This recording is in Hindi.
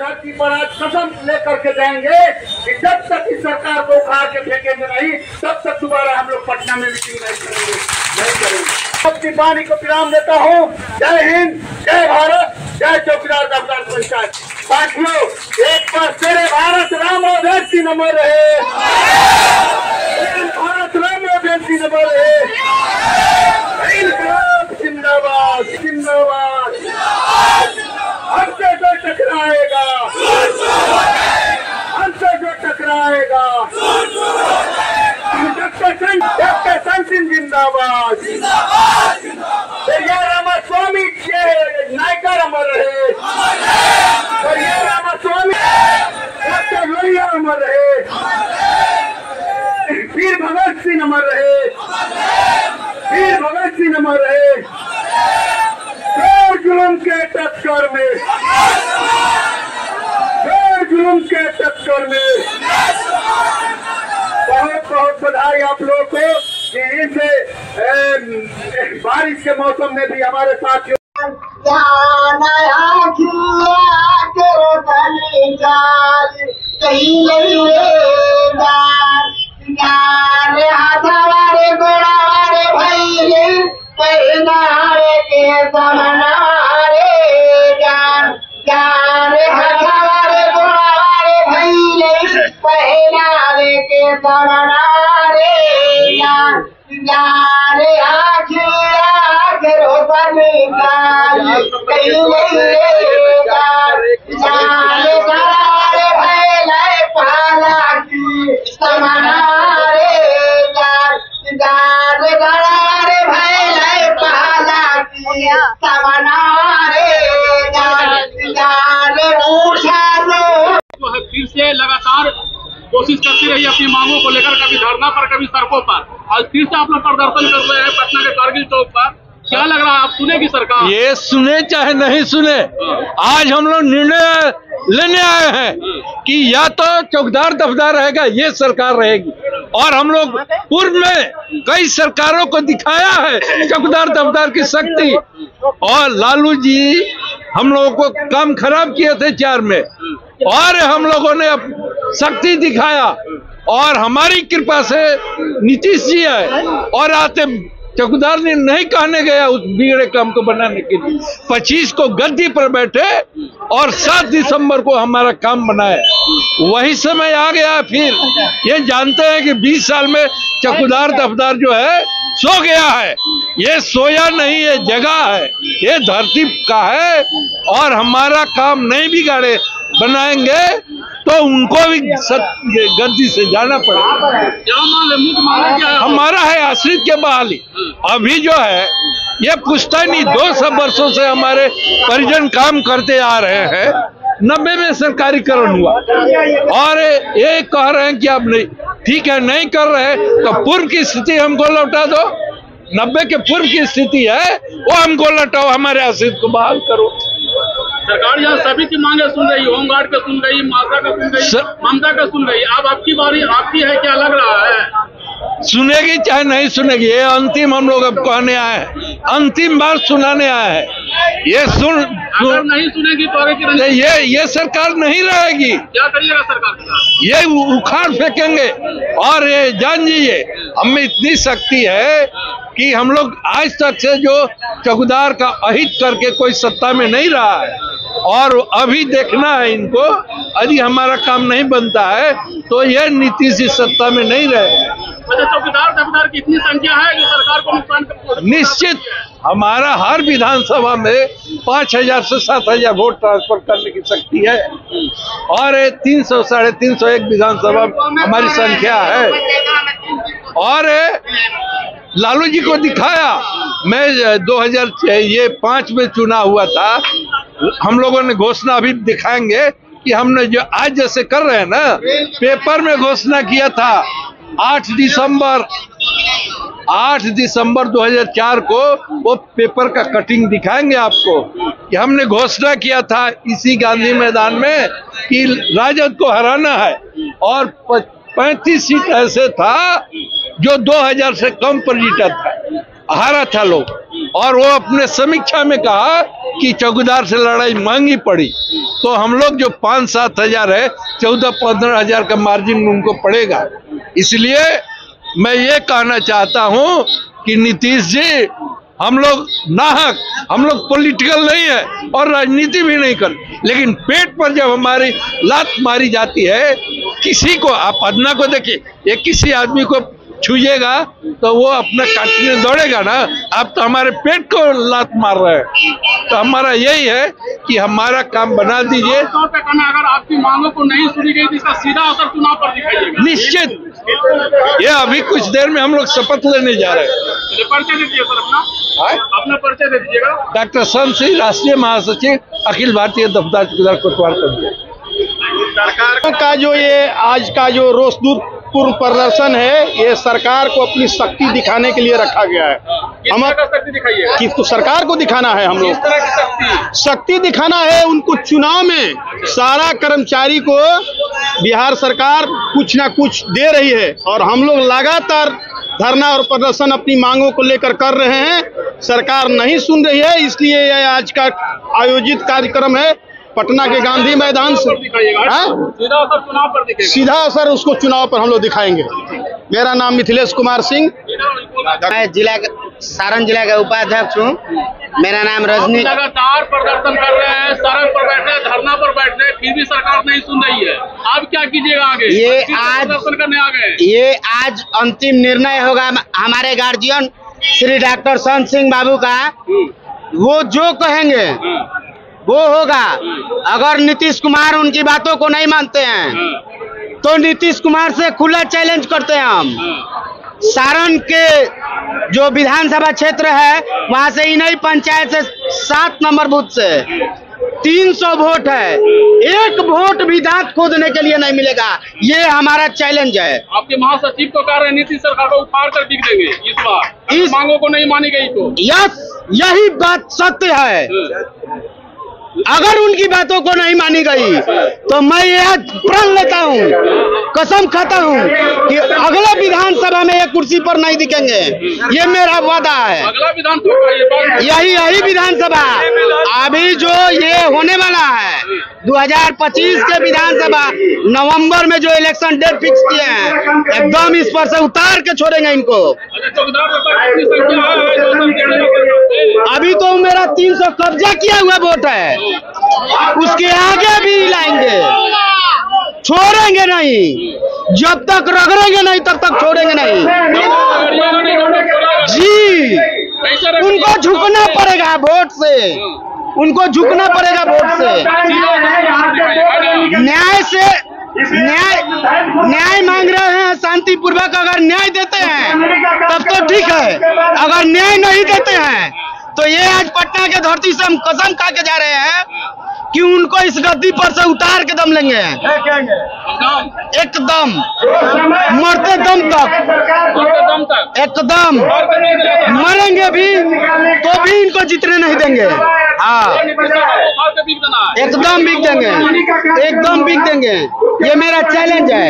धरती पर आज कसम लेकर के जाएंगे कि जब तक इस सरकार को उखाड़ के फेंकेंगे नहीं, तब तक दोबारा हम लोग पटना में मीटिंग नहीं करेंगे। अब दीपानी को विराम देता हूँ। जय हिंद, जय भारत, जय चौकीदार दफ्तर पंचायत। साथियों, एक बार तेरे भारत राम और बेटी नंबर रहे, भारत राम और बेटी नंबर रहे। जिंदाबाद जिंदाबाद, हमसे जो टकराएगा, हमसे जो टकराएगा, डॉक्टर संसिन जिंदाबाद, रामास्वामी नायकर अमर रहे, रामास्वामी डॉक्टर लोहिया अमर रहे, वीर भगत सिंह अमर रहे, वीर भगत सिंह अमर रहे। जुल्म के टक्कर में, जुल्म के टक्कर में बहुत बहुत बधाई आप लोगों को कि इस बारिश के मौसम में भी हमारे साथियों फिर से लगातार कोशिश करती रही अपनी मांगों को लेकर, कभी धरना पर, कभी सड़कों पर। आज फिर से आप लोग प्रदर्शन कर रहे हैं पटना के कारगिल चौक पर। क्या लग रहा है, आप सुनेगी सरकार? ये सुने चाहे नहीं सुने, आज हम लोग निर्णय लेने आए हैं कि या तो चौकीदार दफ्तर रहेगा, ये सरकार रहेगी। और हम लोग पूर्व में कई सरकारों को दिखाया है चौकीदार दफ्तर की शक्ति, और लालू जी हम लोगों को काम खराब किए थे 4 में, और हम लोगों ने शक्ति दिखाया, और हमारी कृपा से नीतीश जी है, और आते चौकीदार ने नहीं कहने गया उस बिगड़े काम को बनाने के लिए। 25 को गद्दी पर बैठे और 7 दिसंबर को हमारा काम बनाए। वही समय आ गया। फिर ये जानते हैं कि 20 साल में चौकीदार दफ्तर जो है सो गया है। ये सोया नहीं, ये जगह है, ये धरती का है, और हमारा काम नहीं बिगाड़े बनाएंगे तो उनको भी गद्दी से जाना पड़ेगा। हमारा है आश्रित के बहाली। अभी जो है ये पुश्तैनी 200 वर्षों से हमारे परिजन काम करते आ रहे हैं। 90 में सरकारीकरण हुआ, और ये कह रहे हैं कि अब नहीं, ठीक है नहीं कर रहे तो पूर्व की स्थिति हमको लौटा दो। 90 के पूर्व की स्थिति है वो हमको लौटाओ, हमारे आश्रित को बहाल करो। सरकार यहाँ सभी की मांगे सुन रही, होमगार्ड का सुन रही, माता का सुन रही, ममता का सुन रही। अब आपकी बारी आपकी है, क्या लग रहा है? सुनेगी चाहे नहीं सुनेगी, ये अंतिम हम लोग अब कहने आए हैं, अंतिम बार सुनाने आए हैं। ये अगर नहीं सुनेगी तो आगे ये सरकार नहीं रहेगी। क्या करिएगा सरकार? ये उखाड़ फेंकेंगे। और ये जान लीजिए, हम में इतनी शक्ति है कि हम लोग आज तक से जो चौकीदार का अहित करके कोई सत्ता में नहीं रहा है, और अभी देखना है इनको, यदि हमारा काम नहीं बनता है तो ये नीतीश इस सत्ता में नहीं रहे। चौकीदार दफ्तर की इतनी संख्या है जो सरकार को नुकसान निश्चित। हमारा हर विधानसभा में 5000 से 7000 वोट ट्रांसफर करने की शक्ति है, और 300 साढ़े 301 विधानसभा हमारी संख्या है। और लालू जी को दिखाया, मैं 2005 में चुना हुआ था, हम लोगों ने घोषणा अभी दिखाएंगे कि हमने जो आज जैसे कर रहे हैं ना, पेपर में घोषणा किया था 8 दिसंबर 2004 को, वो पेपर का कटिंग दिखाएंगे आपको कि हमने घोषणा किया था इसी गांधी मैदान में कि राजद को हराना है, और 35 सीट ऐसे था जो 2000 से कम पर जीता था। हारा था लोग, और वो अपने समीक्षा में कहा कि चौकीदार से लड़ाई मांगी पड़ी, तो हम लोग जो 5-7 हजार है 14-15 हजार का मार्जिन उनको पड़ेगा। इसलिए मैं ये कहना चाहता हूं कि नीतीश जी, हम लोग नाहक, हम लोग पॉलिटिकल नहीं है और राजनीति भी नहीं कर, लेकिन पेट पर जब हमारी लात मारी जाती है, किसी को, आप पदना को देखिए, ये किसी आदमी को छूएगा तो वो अपना काटने दौड़ेगा ना। आप तो हमारे पेट को लात मार रहे हैं। तो हमारा यही है कि हमारा काम बना दीजिए। अगर आपकी मांगों को नहीं सुनी गई तो इसका सीधा असर चुनाव पर दिखाइएगा। निश्चित, ये अभी कुछ देर में हम लोग शपथ लेने जा रहे हैं। परिचय दे दीजिए सर, अपना परिचय दे दीजिएगा। डॉक्टर संत सिंह, राष्ट्रीय महासचिव, अखिल भारतीय दफ्तर चौकीदार कोतवाल पंचायत। सरकार का जो ये आज का जो रोष दूत पूर्ण प्रदर्शन है, ये सरकार को अपनी शक्ति दिखाने के लिए रखा गया है। हम शक्ति दिखाइए, किसको? सरकार को दिखाना है। हम लोग शक्ति दिखाना है उनको। चुनाव में सारा कर्मचारी को बिहार सरकार कुछ ना कुछ दे रही है और हम लोग लगातार धरना और प्रदर्शन अपनी मांगों को लेकर कर रहे हैं। सरकार नहीं सुन रही है, इसलिए यह आज का आयोजित कार्यक्रम है पटना के गांधी मैदान से। सीधा असर उसको चुनाव पर हम लोग दिखाएंगे। मेरा नाम मिथिलेश कुमार सिंह, मैं सारण जिला का उपाध्यक्ष हूँ। मेरा नाम रजनी। लगातार प्रदर्शन कर रहे हैं, सड़क पर बैठ रहे हैं, धरना पर बैठ रहे हैं, फिर भी सरकार नहीं सुन रही है। आप क्या कीजिएगा आगे? ये आज प्रदर्शन करने आ गए। ये आज अंतिम निर्णय होगा हमारे गार्जियन श्री डॉक्टर संत सिंह बाबू का। वो जो कहेंगे वो होगा। अगर नीतीश कुमार उनकी बातों को नहीं मानते हैं तो नीतीश कुमार से खुला चैलेंज करते हैं हम। सारण के जो विधानसभा क्षेत्र है, वहां से इन्हीं पंचायत से 7 नंबर बूथ से 300 वोट है। एक वोट भी दांत खोदने के लिए नहीं मिलेगा। ये हमारा चैलेंज है। आपके महासचिव तो कह रहे हैं नीतीश सरकार को उखाड़ कर बिक देंगे इस बार, इस मांगों को नहीं मानी गई तो। यही बात सत्य है। अगर उनकी बातों को नहीं मानी गई तो मैं यह प्रण लेता हूँ, कसम खाता हूँ कि अगले विधानसभा में ये कुर्सी पर नहीं दिखेंगे। ये मेरा वादा है। अगला विधानसभा यही विधानसभा अभी जो ये होने वाला है 2025 के विधानसभा नवंबर में जो इलेक्शन डेट फिक्स किए हैं, एकदम इस पर से उतार के छोड़ेंगे इनको। अभी तो मेरा 300 कब्जा किया हुआ वोट है, उसके आगे भी लाएंगे, छोड़ेंगे नहीं। जब तक रगड़ेंगे नहीं तब तक छोड़ेंगे नहीं जी। उनको झुकना पड़ेगा वोट से, उनको झुकना पड़ेगा वोट से। न्याय मांग रहे हैं शांतिपूर्वक। अगर न्याय देते हैं तब तो ठीक है, अगर न्याय नहीं देते हैं तो ये आज पटना के धरती से हम कसम खा के जा रहे हैं कि उनको इस गद्दी पर से उतार के दम लेंगे, एकदम मरते दम तक, एकदम मरेंगे भी तो भी इनको जीतने नहीं देंगे। हाँ, एकदम बिक देंगे, एकदम बिक देंगे। ये मेरा चैलेंज है।